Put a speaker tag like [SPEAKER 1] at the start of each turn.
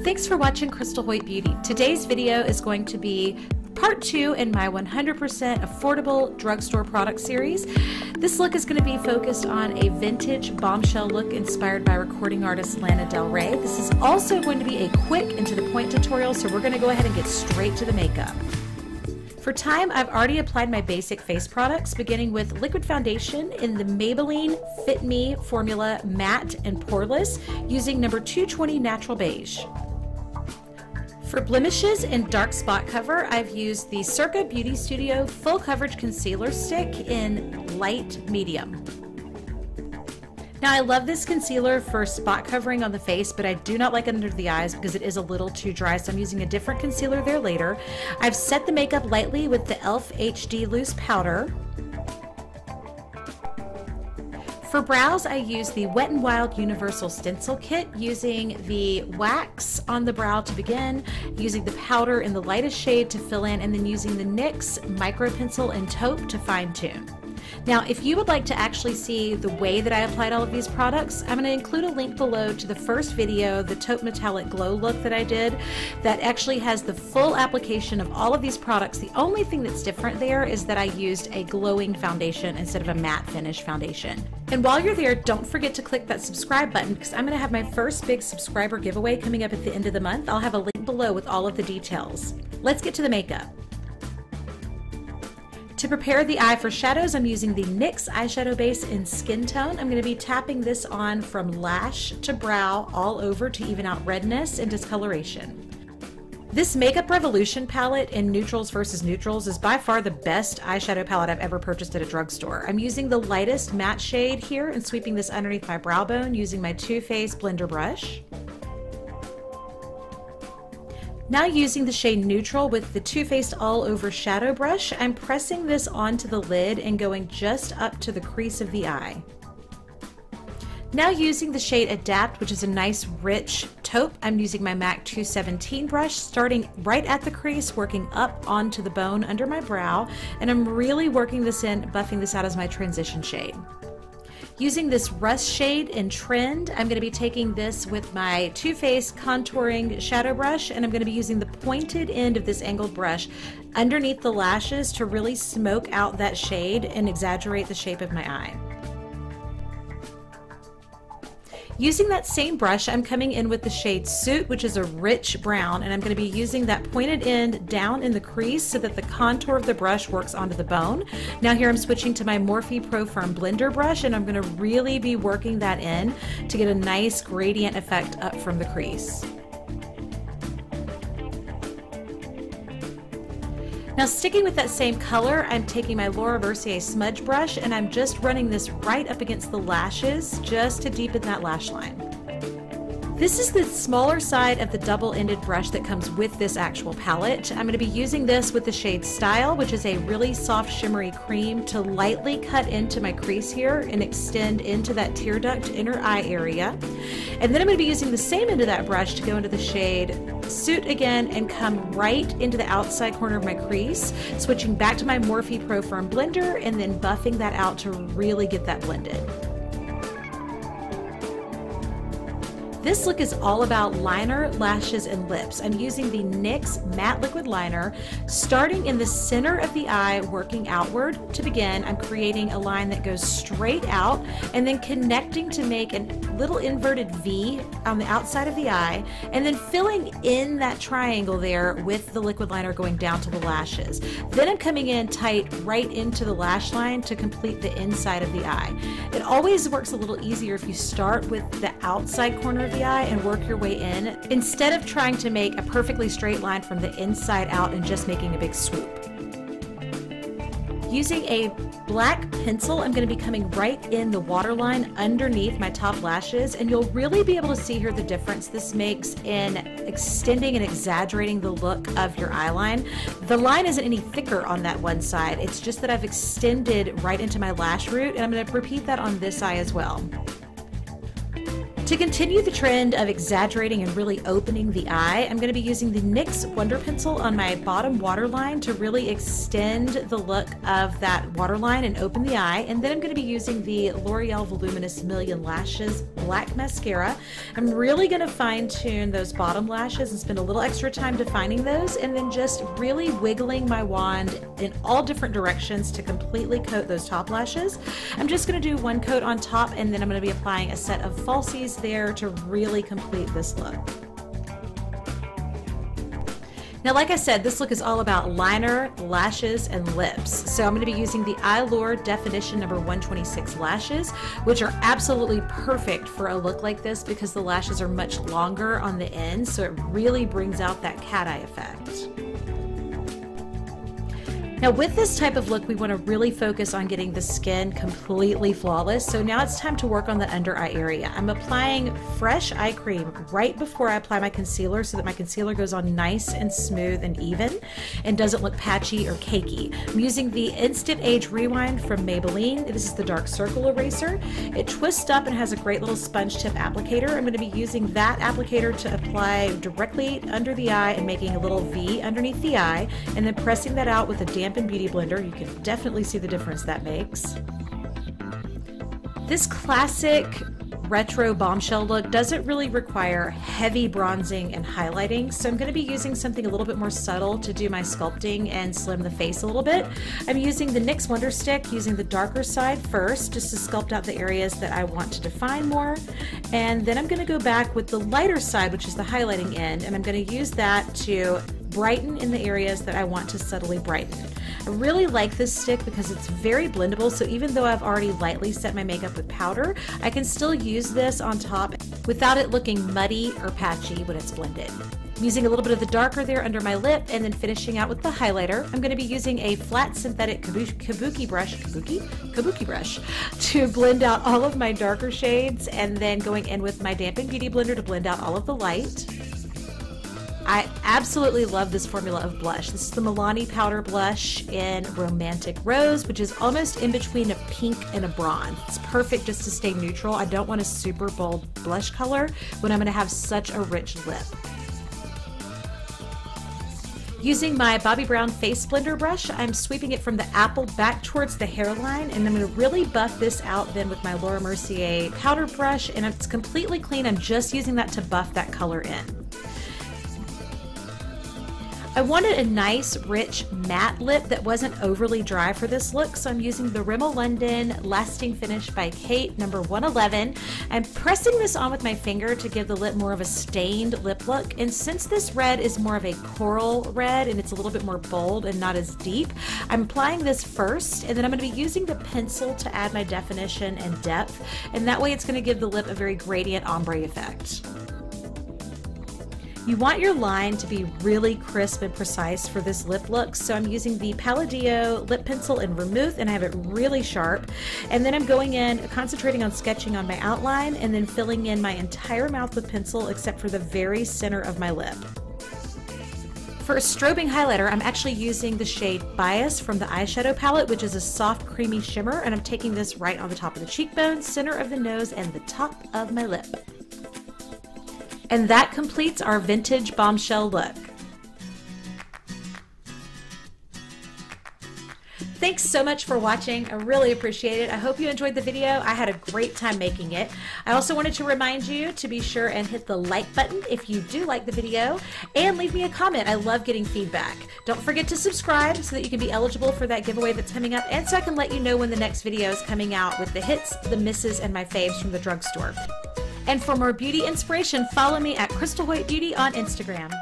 [SPEAKER 1] Thanks for watching Crystal Hoyt Beauty. Today's video is going to be part 2 in my 100% affordable drugstore product series. This look is going to be focused on a vintage bombshell look inspired by recording artist Lana Del Rey. This is also going to be a quick and to the point tutorial, so we're going to go ahead and get straight to the makeup. For time, I've already applied my basic face products, beginning with liquid foundation in the Maybelline Fit Me formula matte and poreless using number 220 Natural Beige. For blemishes and dark spot cover, I've used the Circa Beauty Studio Full Coverage Concealer Stick in light medium. Now I love this concealer for spot covering on the face, but I do not like it under the eyes because it is a little too dry, so I'm using a different concealer there later. I've set the makeup lightly with the e.l.f. HD Loose Powder. For brows, I use the Wet n Wild Universal Stencil Kit, using the wax on the brow to begin, using the powder in the lightest shade to fill in, and then using the NYX Micro Pencil and Taupe to fine tune. Now, if you would like to actually see the way that I applied all of these products, I'm going to include a link below to the first video, the Taupe Metallic Glow look that I did, that actually has the full application of all of these products. The only thing that's different there is that I used a glowing foundation instead of a matte finish foundation. And while you're there, don't forget to click that subscribe button, because I'm going to have my first big subscriber giveaway coming up at the end of the month. I'll have a link below with all of the details. Let's get to the makeup. To prepare the eye for shadows, I'm using the NYX eyeshadow base in Skin Tone. I'm going to be tapping this on from lash to brow all over to even out redness and discoloration. This Makeup Revolution palette in Neutrals versus Neutrals is by far the best eyeshadow palette I've ever purchased at a drugstore. I'm using the lightest matte shade here and sweeping this underneath my brow bone using my Too Faced blender brush. Now using the shade Neutral with the Too Faced All Over Shadow Brush, I'm pressing this onto the lid and going just up to the crease of the eye. Now using the shade Adapt, which is a nice rich taupe, I'm using my MAC 217 brush, starting right at the crease, working up onto the bone under my brow, and I'm really working this in, buffing this out as my transition shade. Using this Rust shade in Trend, I'm going to be taking this with my Too Faced contouring shadow brush, and I'm going to be using the pointed end of this angled brush underneath the lashes to really smoke out that shade and exaggerate the shape of my eye. Using that same brush, I'm coming in with the shade Suit, which is a rich brown, and I'm going to be using that pointed end down in the crease so that the contour of the brush works onto the bone. Now here I'm switching to my Morphe Pro Firm blender brush, and I'm going to really be working that in to get a nice gradient effect up from the crease. Now sticking with that same color, I'm taking my Laura Mercier smudge brush and I'm just running this right up against the lashes just to deepen that lash line. This is the smaller side of the double-ended brush that comes with this actual palette. I'm going to be using this with the shade Style, which is a really soft shimmery cream, to lightly cut into my crease here and extend into that tear duct inner eye area. And then I'm going to be using the same end of that brush to go into the shade Suit again and come right into the outside corner of my crease, switching back to my Morphe Pro Firm blender and then buffing that out to really get that blended. This look is all about liner, lashes, and lips. I'm using the NYX Matte Liquid Liner, starting in the center of the eye, working outward. To begin, I'm creating a line that goes straight out and then connecting to make a little inverted V on the outside of the eye, and then filling in that triangle there with the liquid liner going down to the lashes. Then I'm coming in tight right into the lash line to complete the inside of the eye. It always works a little easier if you start with the outside corner of the eye and work your way in, instead of trying to make a perfectly straight line from the inside out and just making a big swoop. Using a black pencil, I'm going to be coming right in the waterline underneath my top lashes, and you'll really be able to see here the difference this makes in extending and exaggerating the look of your eyeline. The line isn't any thicker on that one side, it's just that I've extended right into my lash root, and I'm going to repeat that on this eye as well. To continue the trend of exaggerating and really opening the eye, I'm going to be using the NYX Wonder Pencil on my bottom waterline to really extend the look of that waterline and open the eye. And then I'm going to be using the L'Oreal Voluminous Million Lashes Black Mascara. I'm really going to fine tune those bottom lashes and spend a little extra time defining those, and then just really wiggling my wand in all different directions to completely coat those top lashes. I'm just going to do one coat on top, and then I'm going to be applying a set of falsies there to really complete this look. Now, like I said, this look is all about liner, lashes, and lips. So I'm going to be using the Eyelure Definition number 126 lashes, which are absolutely perfect for a look like this because the lashes are much longer on the end, so it really brings out that cat eye effect. Now with this type of look, we want to really focus on getting the skin completely flawless. So now it's time to work on the under eye area. I'm applying fresh eye cream right before I apply my concealer so that my concealer goes on nice and smooth and even and doesn't look patchy or cakey. I'm using the Instant Age Rewind from Maybelline. This is the Dark Circle Eraser. It twists up and has a great little sponge tip applicator. I'm going to be using that applicator to apply directly under the eye and making a little V underneath the eye, and then pressing that out with a dampened beauty blender. You can definitely see the difference that makes. This classic retro bombshell look doesn't really require heavy bronzing and highlighting, so I'm going to be using something a little bit more subtle to do my sculpting and slim the face a little bit. I'm using the NYX Wonder Stick, using the darker side first just to sculpt out the areas that I want to define more, and then I'm going to go back with the lighter side, which is the highlighting end, and I'm going to use that to brighten in the areas that I want to subtly brighten. I really like this stick because it's very blendable, so even though I've already lightly set my makeup with powder, I can still use this on top without it looking muddy or patchy when it's blended. I'm using a little bit of the darker there under my lip and then finishing out with the highlighter. I'm going to be using a flat synthetic kabuki brush to blend out all of my darker shades, and then going in with my dampened beauty blender to blend out all of the light. I absolutely love this formula of blush. This is the Milani Powder Blush in Romantic Rose, which is almost in between a pink and a bronze. It's perfect just to stay neutral. I don't want a super bold blush color when I'm going to have such a rich lip. Using my Bobbi Brown Face Blender brush, I'm sweeping it from the apple back towards the hairline, and I'm going to really buff this out then with my Laura Mercier powder brush, and it's completely clean. I'm just using that to buff that color in. I wanted a nice, rich, matte lip that wasn't overly dry for this look, so I'm using the Rimmel London Lasting Finish by Kate number 111. I'm pressing this on with my finger to give the lip more of a stained lip look, and since this red is more of a coral red and it's a little bit more bold and not as deep, I'm applying this first, and then I'm going to be using the pencil to add my definition and depth, and that way it's going to give the lip a very gradient ombre effect. You want your line to be really crisp and precise for this lip look, so I'm using the Palladio lip pencil in Vermouth, and I have it really sharp. And then I'm going in, concentrating on sketching on my outline, and then filling in my entire mouth with pencil except for the very center of my lip. For a strobing highlighter, I'm actually using the shade Bias from the eyeshadow palette, which is a soft, creamy shimmer, and I'm taking this right on the top of the cheekbone, center of the nose, and the top of my lip. And that completes our vintage bombshell look. Thanks so much for watching. I really appreciate it. I hope you enjoyed the video. I had a great time making it. I also wanted to remind you to be sure and hit the like button if you do like the video, and leave me a comment. I love getting feedback. Don't forget to subscribe so that you can be eligible for that giveaway that's coming up, and so I can let you know when the next video is coming out with the hits, the misses, and my faves from the drugstore. And for more beauty inspiration, follow me at Crystal White Beauty on Instagram.